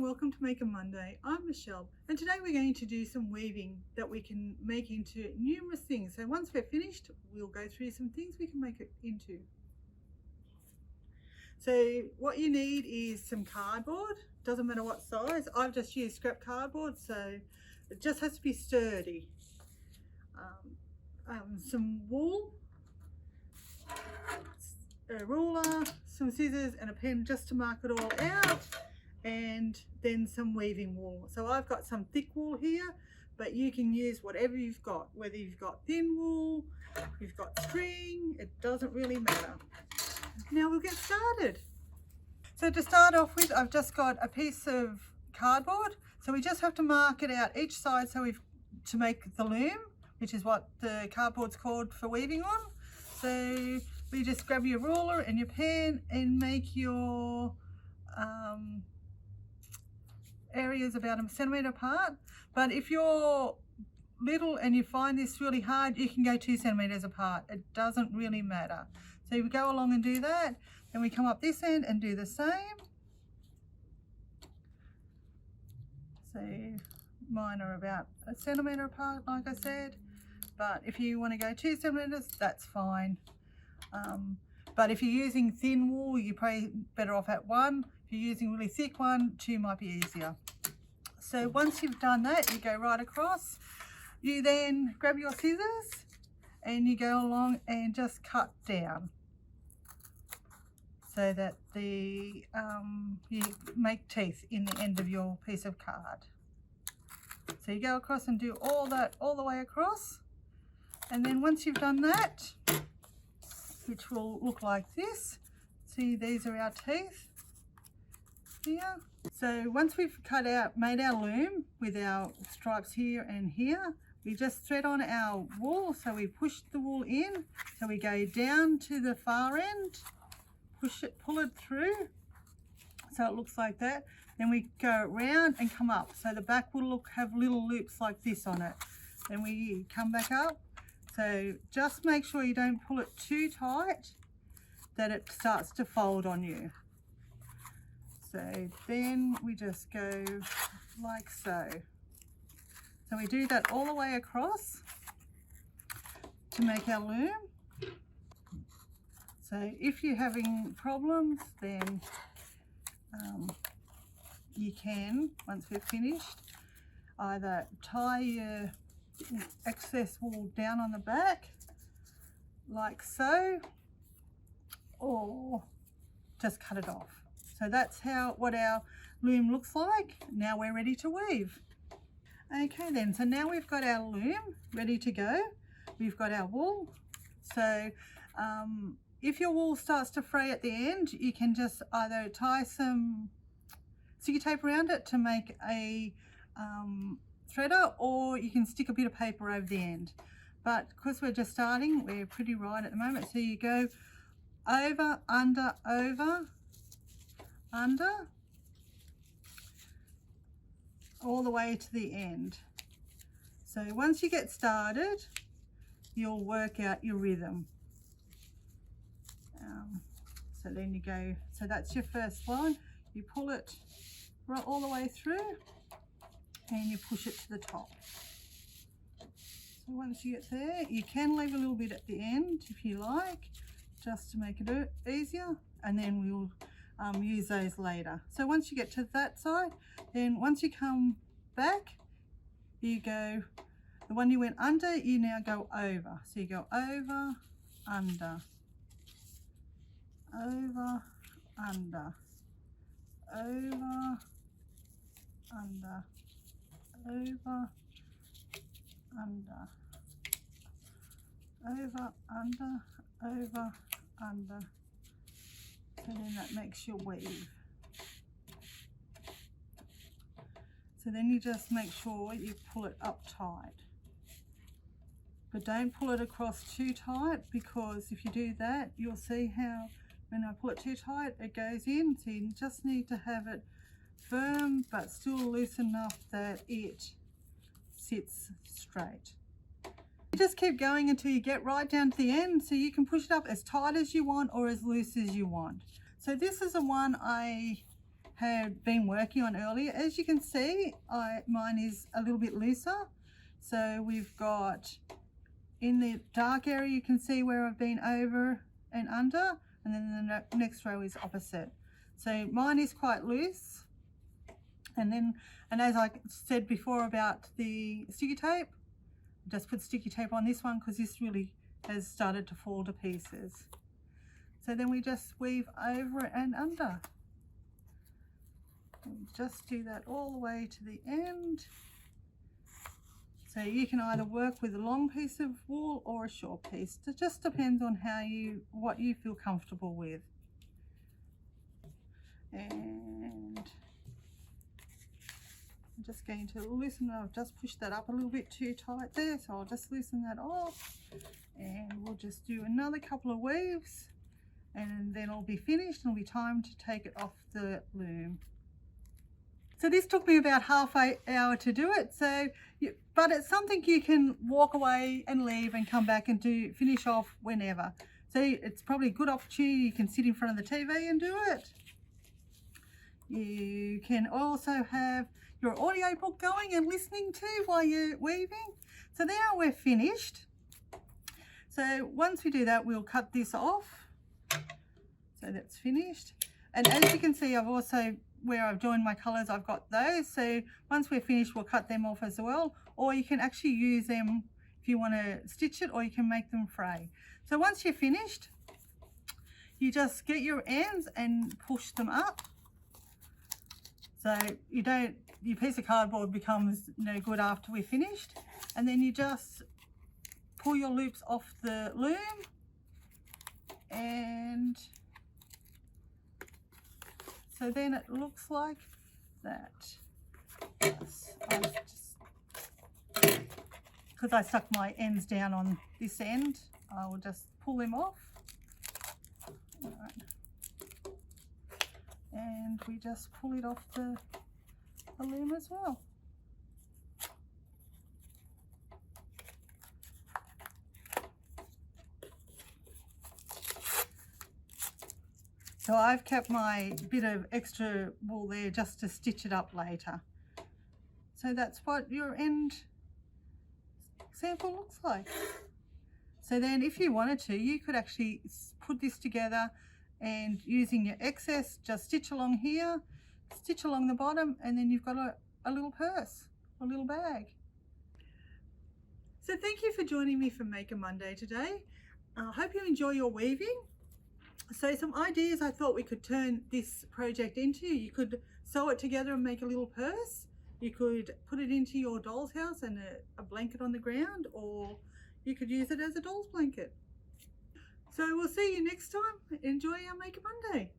welcome to Make a Monday. I'm Michelle and today we're going to do some weaving that we can make into numerous things. So once we're finished, we'll go through some things we can make it into. So what you need is some cardboard, doesn't matter what size. I've just used scrap cardboard, so it just has to be sturdy. Some wool, a ruler, some scissors and a pen just to mark it all out, and then some weaving wool. So I've got some thick wool here, but you can use whatever you've got, whether you've got thin wool, you've got string, it doesn't really matter. Now we'll get started. So to start off with, I've just got a piece of cardboard, so we just have to mark it out each side to make the loom, which is what the cardboard's called for weaving on. So we just grab your ruler and your pen and make your areas about a centimetre apart. But if you're little and you find this really hard, you can go 2 centimetres apart. It doesn't really matter. So we go along and do that, then we come up this end and do the same. So mine are about a centimetre apart, like I said, but if you want to go 2 centimetres, that's fine. But if you're using thin wool, you're probably better off at 1. If you're using really thick one, 2 might be easier. So once you've done that, you go right across. You then grab your scissors and you go along and just cut down so that you make teeth in the end of your piece of card. So you go across and do all that all the way across, and then once you've done that, which will look like this, see, these are our teeth here. So once we've made our loom with our stripes here and here, we just thread on our wool. So we push the wool in, so we go down to the far end, pull it through so it looks like that. Then we go around and come up, so the back will have little loops like this on it. Then we come back up. So just make sure you don't pull it too tight that it starts to fold on you. So then we just go like so. So we do that all the way across to make our loom. So if you're having problems, then you can, once we're finished, either tie your excess wool down on the back like so, or just cut it off. So that's what our loom looks like. Now we're ready to weave. Okay then, so now we've got our loom ready to go. We've got our wool. So if your wool starts to fray at the end, you can just either tie some sticky tape around it to make a threader, or you can stick a bit of paper over the end. But because we're just starting, we're pretty right at the moment. So you go over, under, all the way to the end. So once you get started, you'll work out your rhythm. So then you go, so that's your first line. You pull it right all the way through and you push it to the top. So once you get there, you can leave a little bit at the end if you like, just to make it easier, and then we'll use those later. So once you get to that side, then once you come back, you go, the one you went under, you now go over. So you go over, under, over, under, over, under, over, under, over, under, over, under. So then that makes your weave. So then you just make sure you pull it up tight. But don't pull it across too tight, because if you do that, you'll see how when I pull it too tight, it goes in. So you just need to have it firm, but still loose enough that it sits straight. You just keep going until you get right down to the end, so you can push it up as tight as you want or as loose as you want. So this is the one I had been working on earlier. As you can see, mine is a little bit looser. So we've got in the dark area, you can see where I've been over and under, and then the next row is opposite. So mine is quite loose. And as I said before about the sticky tape, just put sticky tape on this one because this really has started to fall to pieces. So then we just weave over and under. And just do that all the way to the end. So you can either work with a long piece of wool or a short piece. It just depends on what you feel comfortable with. And I'm just going to loosen. I've just pushed that up a little bit too tight there, so I'll just loosen that off, and we'll just do another couple of weaves, and then it'll be finished and it'll be time to take it off the loom. So this took me about half an hour to do it, but it's something you can walk away and leave and come back and finish off whenever. So it's probably a good opportunity. You can sit in front of the TV and do it. You can also have your audio book going and listening to while you're weaving. So now we're finished. So once we do that, we'll cut this off. So that's finished. And as you can see, I've also, where I've joined my colours, I've got those. So once we're finished, we'll cut them off as well. Or you can actually use them if you want to stitch it, or you can make them fray. So once you're finished, you just get your ends and push them up. So your piece of cardboard becomes no good after we're finished. And then you just pull your loops off the loom, and so then it looks like that. Yes, because I stuck my ends down on this end, I will just pull them off. All right. And we just pull it off the loom as well. So I've kept my bit of extra wool there just to stitch it up later. So that's what your end sample looks like. So then if you wanted to, you could actually put this together and using your excess, just stitch along here, stitch along the bottom, and then you've got a little purse, a little bag. So thank you for joining me for Maker Monday today. I hope you enjoy your weaving. So some ideas I thought we could turn this project into: you could sew it together and make a little purse, you could put it into your doll's house and a blanket on the ground, or you could use it as a doll's blanket. So we'll see you next time. Enjoy our Maker Monday.